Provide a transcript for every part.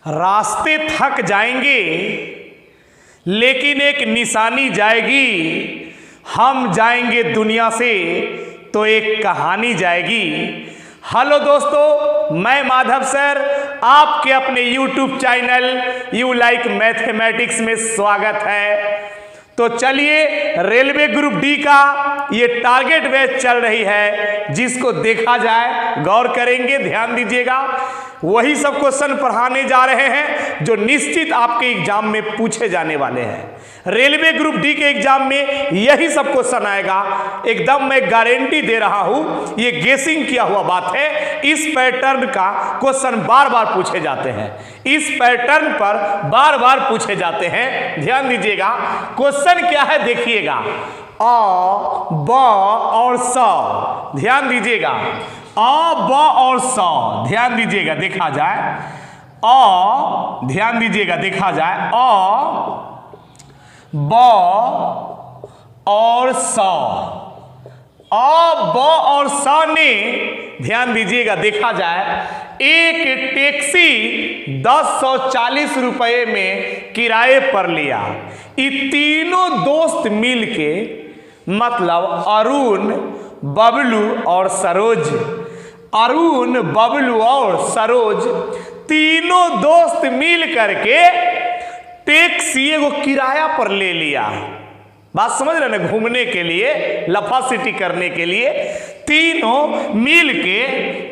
रास्ते थक जाएंगे लेकिन एक निशानी जाएगी, हम जाएंगे दुनिया से तो एक कहानी जाएगी। हेलो दोस्तों, मैं माधव सर आपके अपने YouTube channel you like mathematics में स्वागत है। तो चलिए, रेलवे ग्रुप डी का ये टारगेट बैच चल रही है, जिसको देखा जाए, गौर करेंगे, ध्यान दीजिएगा। वही सब क्वेश्चन पढ़ाने जा रहे हैं जो निश्चित आपके एग्जाम में पूछे जाने वाले हैं। रेलवे ग्रुप डी के एग्जाम में यही सब क्वेश्चन आएगा, एकदम मैं गारंटी दे रहा हूं। ये गेसिंग किया हुआ बात है। इस पैटर्न का क्वेश्चन बार बार पूछे जाते हैं, इस पैटर्न पर बार बार पूछे जाते हैं। ध्यान दीजिएगा, क्वेश्चन क्या है देखिएगा। अ, ब और स, ध्यान दीजिएगा। अ, ब और स, ध्यान दीजिएगा, देखा जाए। अ, ध्यान दीजिएगा, देखा जाए। अ, ब और स, अ, ब और स ने, ध्यान दीजिएगा, देखा जाए, एक टैक्सी 1040 रुपये में किराए पर लिया। ये तीनों दोस्त मिलके, मतलब अरुण, बबलू और सरोज, अरुण, बबलू और सरोज तीनों दोस्त मिल करके टैक्सी एगो किराया पर ले लिया। बात समझ रहे ना, घूमने के लिए, लफा सिटी करने के लिए तीनों मिल के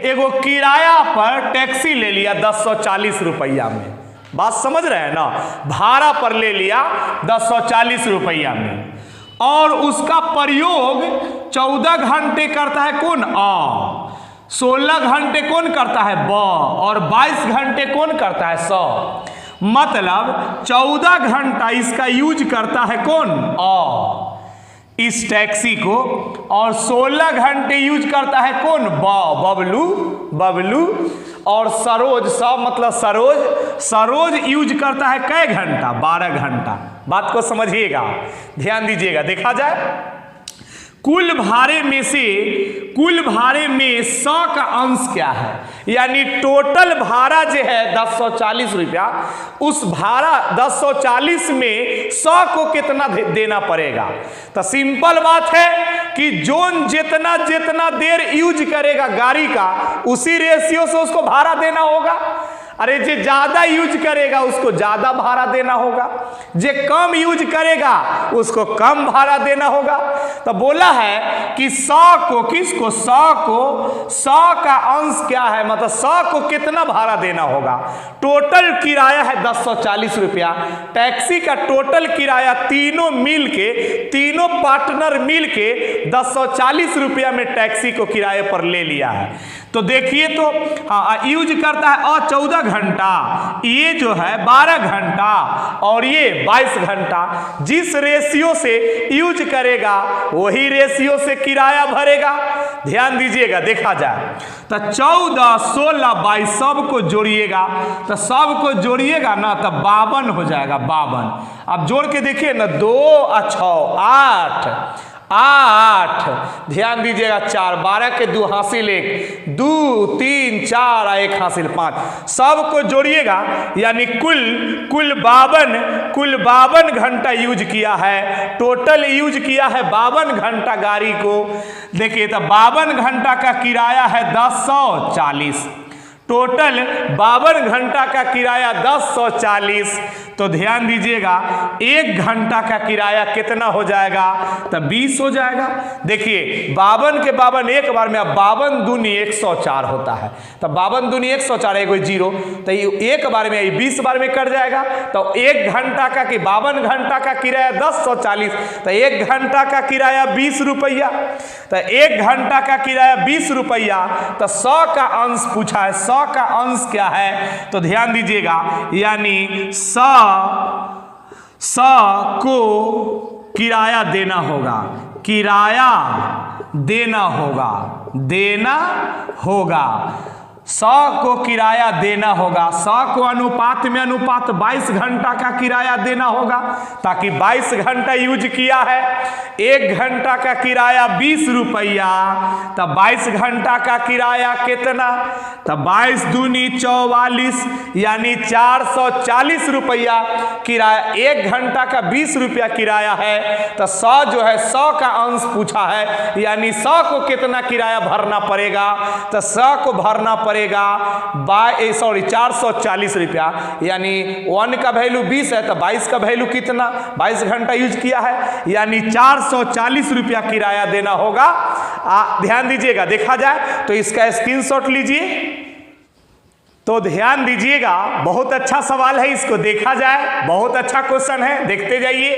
एगो किराया पर टैक्सी ले लिया 1040 रुपया में। बात समझ रहे हैं ना, भाड़ा पर ले लिया 1040 रुपया में। और उसका प्रयोग 14 घंटे करता है कौन? अ, 16 घंटे कौन करता है? ब, और 22 घंटे कौन करता है? स। मतलब 14 घंटा इसका यूज करता है कौन? अ, इस टैक्सी को, और 16 घंटे यूज करता है कौन? ब, बबलू, बबलू। और सरोज, स मतलब सरोज, सरोज यूज करता है कै घंटा? 12 घंटा। बात को समझिएगा, ध्यान दीजिएगा, देखा जाए। कुल भाड़े में से, कुल भाड़े में 100 का अंश क्या है? यानी टोटल भाड़ा जो है 1040 रुपया, उस भाड़ा 1040 में 100 को कितना देना पड़ेगा? तो सिंपल बात है कि जोन जितना जितना देर यूज करेगा गाड़ी का, उसी रेशियो से उसको भाड़ा देना होगा। अरे जे ज्यादा यूज करेगा उसको ज्यादा भाड़ा देना होगा, जे कम यूज करेगा उसको कम भाड़ा देना होगा। तो बोला है कि 100 को, किसको? 100 को, 100 का अंश क्या है, मतलब 100 को कितना भाड़ा देना होगा? टोटल किराया है 1040 रुपया। टैक्सी का टोटल किराया तीनों मिल के, तीनों पार्टनर मिल के 1040 रुपया में टैक्सी को किराए पर ले लिया है। तो देखिए, तो यूज करता है 14 घंटा, ये जो है 12 घंटा, और ये 22 घंटा। जिस रेशियो से यूज करेगा वही रेशियो से किराया भरेगा। ध्यान दीजिएगा, देखा जाए तो 14, 16, 22 सबको जोड़िएगा, तो सबको जोड़िएगा ना तो 52 हो जाएगा, 52। अब जोड़ के देखिए ना, 2 और 6, 8, 8, ध्यान दीजिएगा, 4, 12 के 2 हासिल 1, 2, 3, 4 और 1 हासिल 5, सबको जोड़िएगा। यानी कुल 52 घंटा यूज किया है, टोटल यूज किया है 52 घंटा गाड़ी को। देखिए, तो 52 घंटा का किराया है 1040, टोटल 52 घंटा का किराया 1040। तो ध्यान दीजिएगा, 1 घंटा का किराया कितना हो जाएगा? तो 20 हो जाएगा। देखिए, 52 के 52 एक बार में, अब 52 दूनी 104 होता है, तो 52 दूनी 104, एगो 0, तो ये एक बार में 20 बार में कट जाएगा। तो 1 घंटा का, कि 52 घंटा का किराया 1040, तो 1 घंटा का किराया 20 रुपया, तो 1 घंटा का किराया 20 रुपया। तो 100 का अंश पूछा है, 100 का अंश क्या है? तो ध्यान दीजिएगा, यानी 100 को किराया देना होगा, किराया देना होगा, देना होगा। 100 को किराया देना होगा। 100 को अनुपात में अनुपात 22 घंटा का किराया देना होगा, ताकि 22 घंटा यूज किया है। 1 घंटा का किराया 20 रुपया, तब 22 घंटा का किराया कितना, तब 22 दूनी 44 यानी 440 रुपया किराया। 1 घंटा का 20 रुपया किराया है, तो 100 जो है 100 का अंश पूछा है, यानी 100 को कितना किराया भरना पड़ेगा, तो 100 को भरना पड़ेगा 440 रुपया, यानी 1 का वैल्यू 20 है, तो 22 का वैल्यू कितना, 22 घंटा यूज किया है, यानी 440 रुपया किराया देना होगा। ध्यान दीजिएगा, देखा जाए तो इसका स्क्रीनशॉट लीजिए। तो ध्यान दीजिएगा, बहुत अच्छा सवाल है, इसको देखा जाए, बहुत अच्छा क्वेश्चन है, देखते जाइए।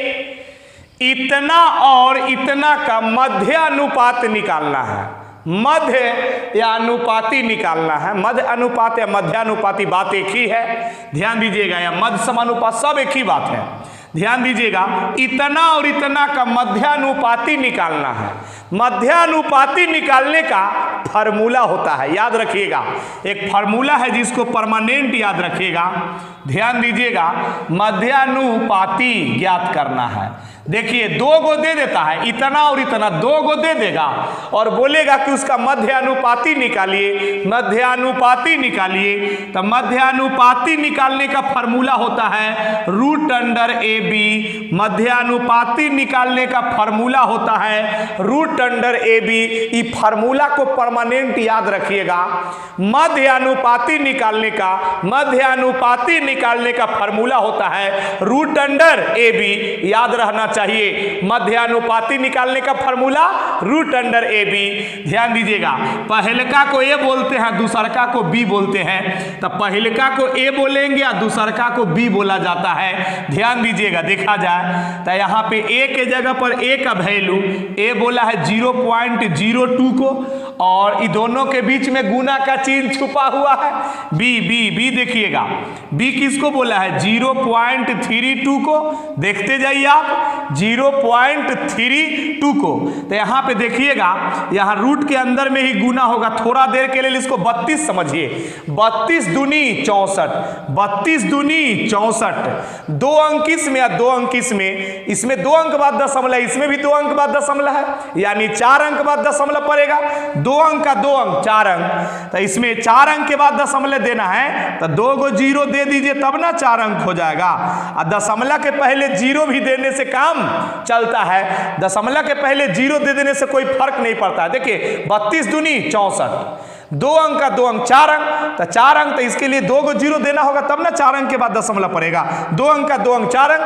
इतना और इतना का मध्य अनुपात निकालना है। मध्य या अनुपाती निकालना है। मध्य अनुपात या मध्यानुपाती बात एक ही है, ध्यान दीजिएगा, या मध्य समानुपात सब एक ही बात है। ध्यान दीजिएगा, इतना और इतना का मध्यानुपाती निकालना है। मध्यानुपाती निकालने का फार्मूला होता है, याद रखिएगा, एक फार्मूला है जिसको परमानेंट याद रखिएगा। ध्यान दीजिएगा, मध्यानुपाती ज्ञात करना है। देखिए 2 गो दे देता है, इतना और इतना 2 गो दे देगा और बोलेगा कि उसका मध्यानुपाती निकालिए, मध्यानुपाती निकालिए। तो मध्यानुपाती निकालने का फार्मूला होता है √AB। मध्यानुपाती निकालने का फार्मूला होता है √AB। इस फार्मूला को परमानेंट याद रखिएगा। मध्यानुपाती निकालने का फार्मूला होता है √AB, याद रहना चाहिए। मध्यानुपाती निकालने का फार्मूला √AB। ध्यान दीजिएगा, पहलका को ए बोलते हैं, दूसरका को बी बोलते हैं। तो पहलका को ए बोलेंगे या दूसरका को बी बोला जाता है। ध्यान दीजिएगा, देखा जाए तो यहाँ पे ए के जगह पर ए का वैल्यू ए बोला है 0.02 को, और इन दोनों के बीच में गुना का चिन्ह छुपा हुआ है बी देखिएगा, बी किसको बोला है 0.32 को। देखते जाइए आप 0.32 को। तो यहाँ पे देखिएगा, यहाँ रूट के अंदर में ही गुना होगा। थोड़ा देर के लिए इसको 32 समझिए, 32 दूनी 64, 32 दूनी 64। 2 अंक इसमें या 2 अंक इसमें, इसमें 2 अंक बाद दशमलव, इसमें भी 2 अंक बाद दशमलव है, यानी 4 अंक बाद दशमलव पड़ेगा। 2 अंक का 2 अंक 4 अंक, तो इसमें 4 अंक के बाद दशमलव देना है, तो 2 गो 0 दे दीजिए तब ना 4 अंक हो जाएगा। और दशमलव के पहले 0 भी देने से काम चलता है, दशमलव के पहले 0 दे देने से कोई फर्क नहीं पड़ता है। देखिए 32 दूनी 64, 2 अंक का 2 अंक 4 अंक, तो 4 अंक, तो इसके लिए 2 को 0 देना होगा तब ना 4 अंक के बाद दशमलव पड़ेगा। 2 अंक का 2 अंक 4 अंक।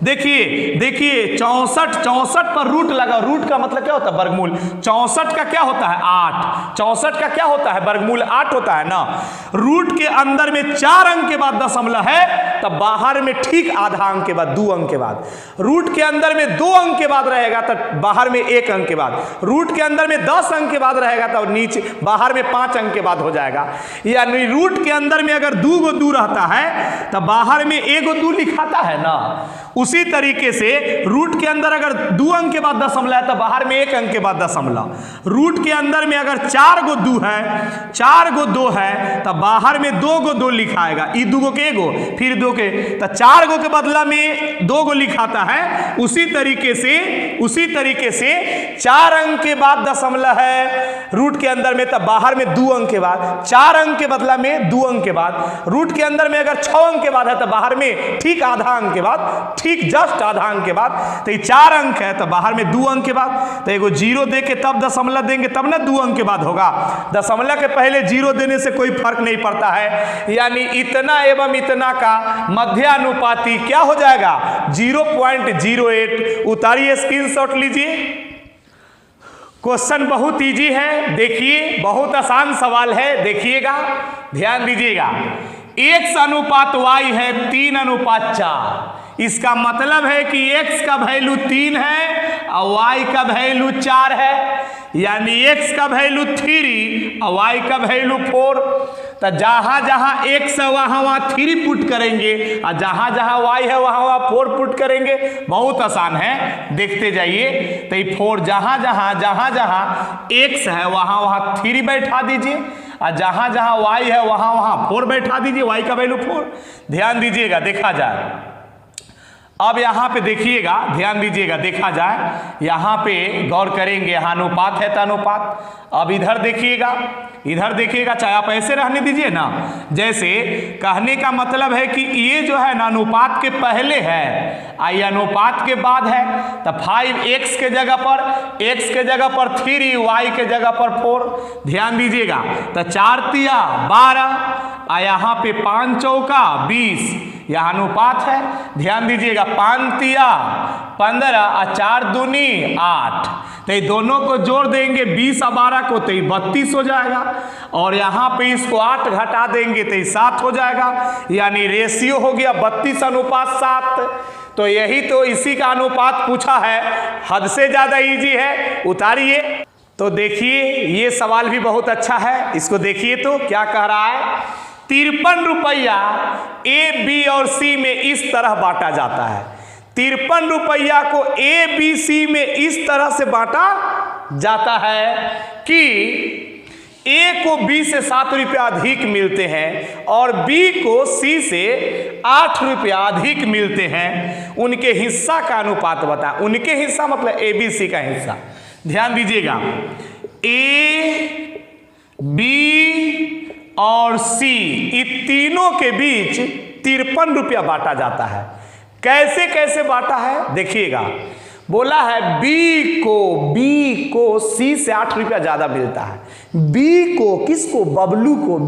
देखिए 64 पर रूट लगा। रूट का मतलब क्या होता है, वर्गमूल। 64 का क्या होता है 8, 64 का क्या होता है वर्गमूल 8 होता है ना। रूट के अंदर में 4 अंक के बाद दशमलव है, तब बाहर में ठीक आधा अंक के बाद 2 अंक के बाद। रूट के अंदर में 2 अंक के बाद रहेगा तो बाहर में 1 अंक के बाद। रूट के अंदर में 10 अंक के बाद रहेगा तो नीचे बाहर में 5 अंक के बाद हो जाएगा। यानी रूट के अंदर में अगर 2 गो 2 रहता है तो बाहर में 1 गो 2 लिखाता है ना। उसी तरीके से रूट के अंदर अगर 2 अंक के बाद दशमलव है तो बाहर में 1 अंक के बाद दशमलव। रूट के अंदर में अगर 4 गो 2 है, 4 गो 2 है, तो बाहर में 2 गो 2 लिखाएगा। ई 2 गो के 1 गो, फिर 2 के, तो 4 गो के बदला में 2 गो लिखाता है। उसी तरीके से 4 अंक के बाद दशमलव है रूट के अंदर में, तब बाहर में 2 अंक के बाद। 4 अंक के बदला में 2 अंक के बाद। रूट के अंदर में अगर 6 अंक के बाद है तो बाहर में ठीक आधा अंक के बाद, ठीक जस्ट आधा अंक के बाद। तो ये 4 अंक है तो बाहर में 2 अंक के बाद। तो एगो 0 दे के तब दशमलव देंगे तब ना 2 अंक के बाद होगा। दशमलव के पहले 0 देने से कोई फर्क नहीं पड़ता है। यानी इतना एवं इतना का मध्यानुपाती क्या हो जाएगा 0.08। उतारिए, स्क्रीनशॉट लीजिए। क्वेश्चन बहुत इजी है, देखिए बहुत आसान सवाल है, देखिएगा, ध्यान दीजिएगा। x अनुपात y है 3:4। इसका मतलब है कि x का वैल्यू 3 है और y का वैल्यू 4 है, यानी x का वैल्यू 3 और y का वैल्यू 4। तो जहां जहां x है वहां 3 पुट करेंगे और जहां जहां y है वहां 4 पुट करेंगे। बहुत आसान है, देखते जाइए। तो 4 जहां जहां x है वहां 3 बैठा दीजिए और जहां जहां y है वहां वहां 4 बैठा दीजिए, y का वैल्यू 4। ध्यान दीजिएगा, देखा जाए। अब यहाँ पे देखिएगा, ध्यान दीजिएगा, देखा जाए, यहाँ पे गौर करेंगे, यहाँ अनुपात है तो अनुपात। अब इधर देखिएगा, इधर देखिएगा, चाहे आप ऐसे रहने दीजिए ना, जैसे कहने का मतलब है कि ये जो है ना अनुपात के पहले है, आई अनुपात के बाद है। तो 5x के जगह पर, x के जगह पर 3, y के जगह पर 4। ध्यान दीजिएगा, तो 4 तिया 12, और यहाँ पे 5 चौका 20, यह अनुपात है। ध्यान दीजिएगा, 5 तिया 15 और 4 दूनी 8, तो ये दोनों को जोड़ देंगे 20 और 12 को, तो ये 32 हो जाएगा। और यहाँ पे इसको 8 घटा देंगे तो ये 7 हो जाएगा, यानी रेशियो हो गया 32 अनुपात 7। तो यही तो इसी का अनुपात पूछा है, हद से ज्यादा इजी है, उतारिए। तो देखिए ये सवाल भी बहुत अच्छा है, इसको देखिए तो क्या कह रहा है। 53 रुपया ए, बी और सी में इस तरह बांटा जाता है। 53 रुपया को ए, बी, सी में इस तरह से बांटा जाता है कि ए को बी से 7 रुपया अधिक मिलते हैं और बी को सी से 8 रुपया अधिक मिलते हैं। उनके हिस्सा का अनुपात बताएं। उनके हिस्सा मतलब ए, बी, सी का हिस्सा। ध्यान दीजिएगा, ए, बी और सी, ये तीनों के बीच 53 रुपया बांटा जाता है। कैसे कैसे बांटा है देखिएगा। बोला है बी को सी से 8 रुपया ज्यादा मिलता है। बी को, किसको? बबलू को।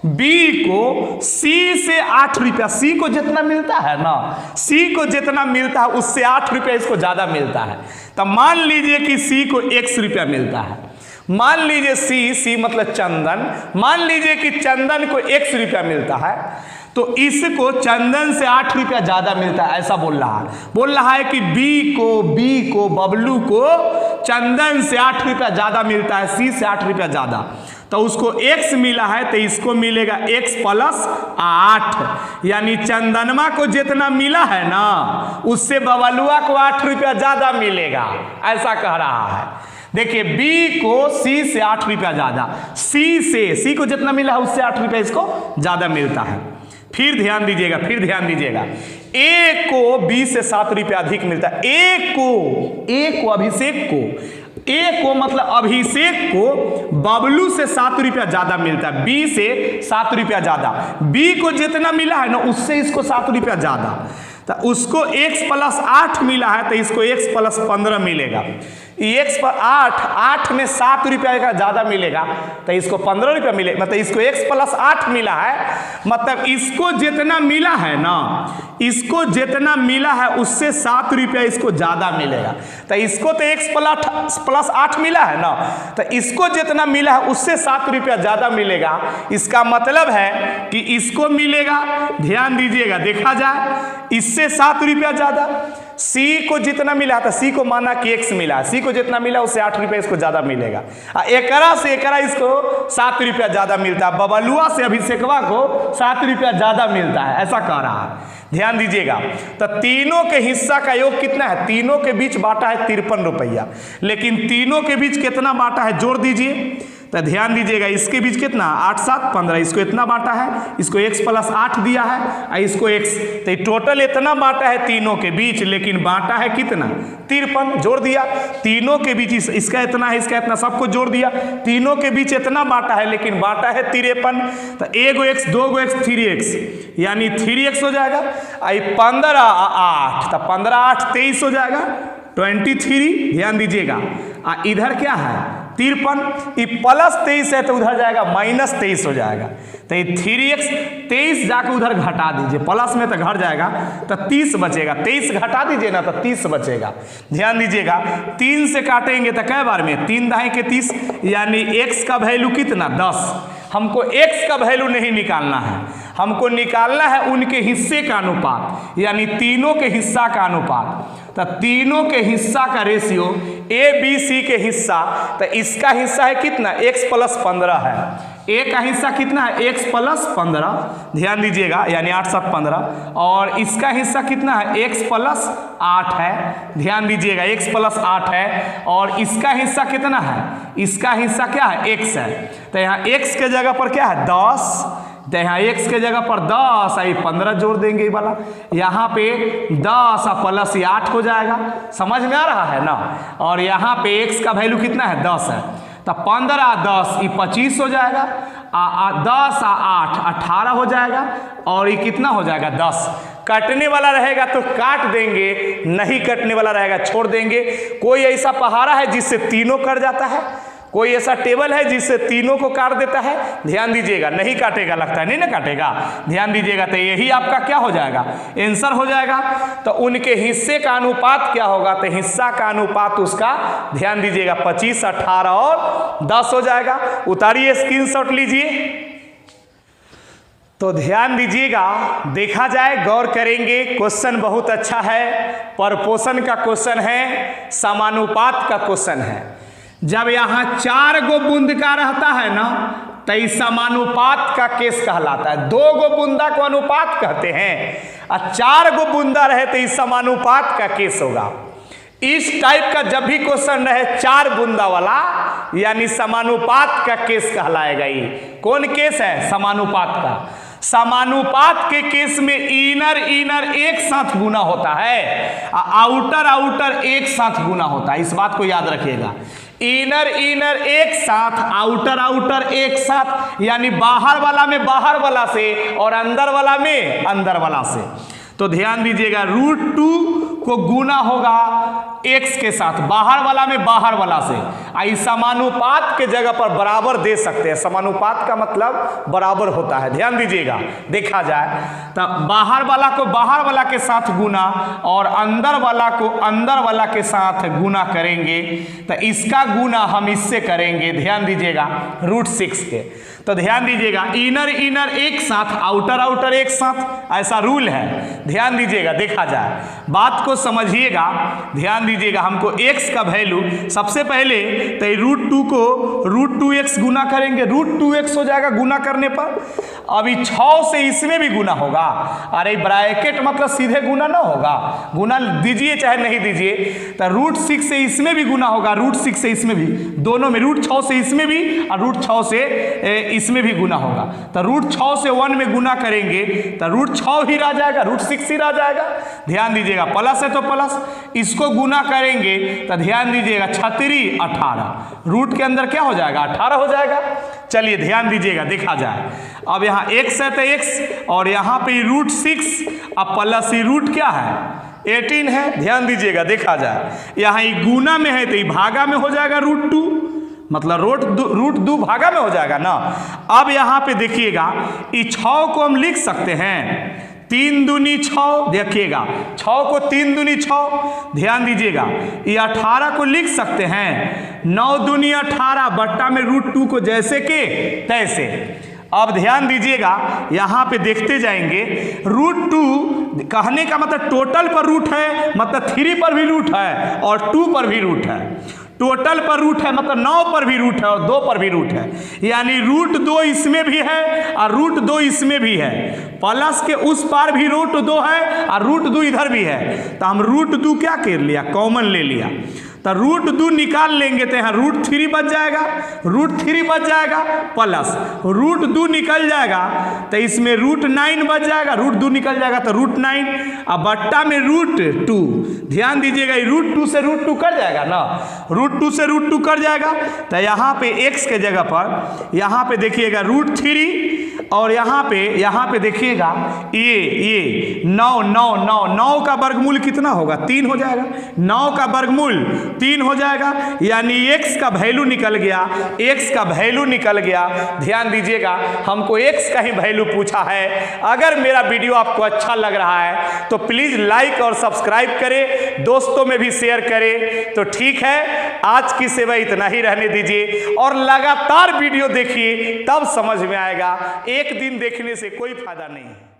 बी को सी से 8 रुपया, सी को जितना मिलता है ना, सी को जितना मिलता है उससे 8 रुपया इसको ज्यादा मिलता है। तो मान लीजिए कि सी को 100 रुपया मिलता है। मान लीजिए सी मतलब चंदन, मान लीजिए कि चंदन को 100 रुपया मिलता है, तो इसको चंदन से 8 रुपया ज्यादा मिलता है, ऐसा बोल रहा है कि बी को बबलू को चंदन से 8 रुपया ज्यादा मिलता है, सी से 8 रुपया ज्यादा। तो उसको x मिला है तो इसको मिलेगा x प्लस 8, यानी चंदनमा को जितना मिला है ना उससे बबलुआ को 8 रुपया ज्यादा मिलेगा, ऐसा कह रहा है। देखिए बी को सी से 8 रुपया ज्यादा, सी को जितना मिला है उससे 8 रुपया इसको ज्यादा मिलता है। फिर ध्यान दीजिएगा, ए को बी से 7 रुपया अधिक मिलता है। ए को अभिषेक को मतलब अभिषेक को बबलू से 7 रुपया ज्यादा मिलता है, बी से 7 रुपया ज्यादा। बी को जितना मिला है ना उससे इसको 7 रुपया ज्यादा, तो उसको x प्लस 8 मिला है तो इसको x प्लस 15 मिलेगा। x पर 8 में 7 रुपया का ज्यादा मिलेगा तो इसको 15 रुपया मिलेगा, मतलब इसको x प्लस 8 मिला है, मतलब इसको जितना मिला है ना, इसको जितना मिला है उससे 7 रुपया इसको ज्यादा मिलेगा। तो इसको तो x प्लस 8 मिला है ना, तो इसको जितना मिला है उससे 7 रुपया ज्यादा मिलेगा। इसका मतलब है कि इसको मिलेगा, ध्यान दीजिएगा, देखा जाए, इससे 7 रुपया ज्यादा। सी को जितना मिला था, सी को माना कि x मिला, सी को जितना मिला उससे 8 रुपया इसको ज्यादा मिलेगा। एकरा से एकरा इसको 7 रुपया ज्यादा मिलता है, बबलुआ से अभिषेकवा को 7 रुपया ज्यादा मिलता है, ऐसा कह रहा है। ध्यान दीजिएगा, तो तीनों के हिस्सा का योग कितना है? तीनों के बीच बांटा है 53 रुपया, लेकिन तीनों के बीच कितना बांटा है जोड़ दीजिए। तो ध्यान दीजिएगा, इसके बीच कितना? 8 7 15, इसको इतना बांटा है, इसको x प्लस 8 दिया है और इसको x, तो टोटल इतना बांटा है तीनों के बीच, लेकिन बांटा है कितना? 53, जोड़ दिया। तीनों के बीच इसका इतना है, इसका इतना, सबको जोड़ दिया। तीनों के बीच इतना बांटा है लेकिन बांटा है 53, तो 1x 2x 3x, यानी 3x हो जाएगा। 15 8, तो 15 8 23 हो जाएगा, 23। ध्यान दीजिएगा, इधर क्या है? 53, ये प्लस 23 है तो उधर जाएगा माइनस 23 हो जाएगा। तो ये 3x 23 जाकर उधर घटा दीजिए, प्लस में तो घट जाएगा तो 30 बचेगा। 23 घटा दीजिए ना तो 30 बचेगा। ध्यान दीजिएगा, 3 से काटेंगे तो कै बार में? 3 दाएं के 30, यानी x का वैल्यू कितना? 10। हमको x का वैल्यू नहीं निकालना है, हमको निकालना है उनके हिस्से का अनुपात, यानी तीनों के हिस्सा का अनुपात। तो तीनों के हिस्सा का रेशियो, ए बी सी के हिस्सा, तो इसका हिस्सा है कितना? x प्लस 15 है, ए का हिस्सा कितना है x प्लस 15, ध्यान दीजिएगा, यानी 8 7 15, और इसका हिस्सा कितना है x प्लस 8 है, ध्यान दीजिएगा x प्लस 8 है, और इसका हिस्सा कितना है, इसका हिस्सा क्या है x है। तो यहाँ x के जगह पर क्या है 10, तो यहाँ x के जगह पर 10 आई 15 जोड़ देंगे ये वाला, यहाँ पे 10 प्लस 8 हो जाएगा, समझ में आ रहा है ना। और यहाँ पे x का वैल्यू कितना है 10 है, तो 15 10 ये 25 हो जाएगा, 10 8 18 हो जाएगा, और ये कितना हो जाएगा 10। कटने वाला रहेगा तो काट देंगे, नहीं कटने वाला रहेगा छोड़ देंगे। कोई ऐसा पहाड़ा है जिससे तीनों कट जाता है, कोई ऐसा टेबल है जिससे तीनों को काट देता है, ध्यान दीजिएगा, नहीं काटेगा, लगता है नहीं ना काटेगा, ध्यान दीजिएगा। तो यही आपका क्या हो जाएगा, आंसर हो जाएगा। तो उनके हिस्से का अनुपात क्या होगा, तो हिस्सा का अनुपात उसका, ध्यान दीजिएगा, 25 18 और 10 हो जाएगा। उतारिए, स्क्रीनशॉट लीजिए। तो ध्यान दीजिएगा, देखा जाए, गौर करेंगे, क्वेश्चन बहुत अच्छा है, प्रपोर्शन का क्वेश्चन है, समानुपात का क्वेश्चन है। जब यहाँ 4 गो बूंद का रहता है ना, तो इस समानुपात का केस कहलाता है। 2 गो बूंदा को अनुपात कहते हैं, और 4 गो बूंदा रहे तो इस समानुपात का केस होगा। इस टाइप का जब भी क्वेश्चन रहे 4 बूंदा वाला, यानी समानुपात का केस कहलाएगा। ये कौन केस है, समानुपात का। समानुपात के केस में इनर इनर एक साथ गुना होता है, आउटर आउटर एक साथ गुना होता है, इस बात को याद रखिएगा। इनर इनर एक साथ, आउटर आउटर एक साथ, यानी बाहर वाला में बाहर वाला से और अंदर वाला में अंदर वाला से। तो ध्यान दीजिएगा, √2 को गुना होगा x के साथ, बाहर वाला में बाहर वाला से। आई समानुपात के जगह पर बराबर दे सकते हैं, समानुपात का मतलब बराबर होता है, ध्यान दीजिएगा। देखा जाए तो बाहर वाला को बाहर वाला के साथ गुना और अंदर वाला को अंदर वाला के साथ गुना करेंगे, तो इसका गुना हम इससे करेंगे, ध्यान दीजिएगा, √6 के। तो ध्यान दीजिएगा, इनर इनर एक साथ, आउटर आउटर एक साथ, ऐसा रूल है, ध्यान दीजिएगा। देखा जाए, बात को समझिएगा, ध्यान दीजिएगा। हमको x का वैल्यू सबसे पहले तो √2 को √2x गुना करेंगे, √2x हो जाएगा गुना करने पर। अभी 6 से इसमें भी गुना होगा, अरे ब्रैकेट मतलब सीधे गुना ना होगा, गुना दीजिए चाहे नहीं दीजिए। तो √6 से इसमें भी गुना होगा, √6 से इसमें भी, दोनों में, √6 से इसमें भी और √6 से इसमें भी गुना होगा। तो √6 से 1 में गुना करेंगे तो √6 ही रह जाएगा, √6 ही रह जाएगा, ध्यान दीजिएगा। प्लस है तो प्लस, इसको गुना करेंगे तो ध्यान दीजिएगा, 36 18, रूट के अंदर क्या हो जाएगा, 18 हो जाएगा। चलिए ध्यान दीजिएगा, देखा जाए। अब यहाँ x है तो x, और यहाँ पे √6 अब प्लस ही रूट क्या है 18 है, ध्यान दीजिएगा। देखा जाए, यहाँ ये गुना में है तो ये भागा में हो जाएगा √2, मतलब √2 भागा में हो जाएगा ना। अब यहाँ पे देखिएगा, इस 6 को हम लिख सकते हैं 3 दूनी 6, देखिएगा 6 को 3 दूनी 6, ध्यान दीजिएगा। ये 18 को लिख सकते हैं 9 दूनी 18, बट्टा में √2 को जैसे के तैसे। अब ध्यान दीजिएगा, यहाँ पे देखते जाएंगे, √2 कहने का मतलब टोटल पर रूट है, मतलब 3 पर भी रूट है और 2 पर भी रूट है। टोटल पर रूट है मतलब 9 पर भी रूट है और 2 पर भी रूट है, यानी √2 इसमें भी है और √2 इसमें भी है, प्लस के उस पार भी √2 है और √2 इधर भी है। तो हम √2 क्या कर लिया, कॉमन ले लिया। तो √2 निकाल लेंगे तो यहाँ √3 बच जाएगा, √3 बच जाएगा, प्लस √2 निकल जाएगा तो इसमें √9 बच जाएगा, √2 निकल जाएगा तो √9, अब बट्टा में √2, ध्यान दीजिएगा, √2 से √2 कर जाएगा ना, √2 से √2 कर जाएगा। तो यहाँ पे x के जगह पर यहाँ पे देखिएगा √3, और यहाँ पे देखिएगा ये 9 का वर्गमूल कितना होगा, 3 हो जाएगा, 9 का वर्गमूल 3 हो जाएगा, यानी x का वैल्यू निकल गया, x का वैल्यू निकल गया। ध्यान दीजिएगा, हमको x का ही वैल्यू पूछा है। अगर मेरा वीडियो आपको अच्छा लग रहा है तो प्लीज लाइक और सब्सक्राइब करें, दोस्तों में भी शेयर करें। तो ठीक है, आज की सेवा इतना ही रहने दीजिए और लगातार वीडियो देखिए, तब समझ में आएगा। एक दिन देखने से कोई फायदा नहीं है।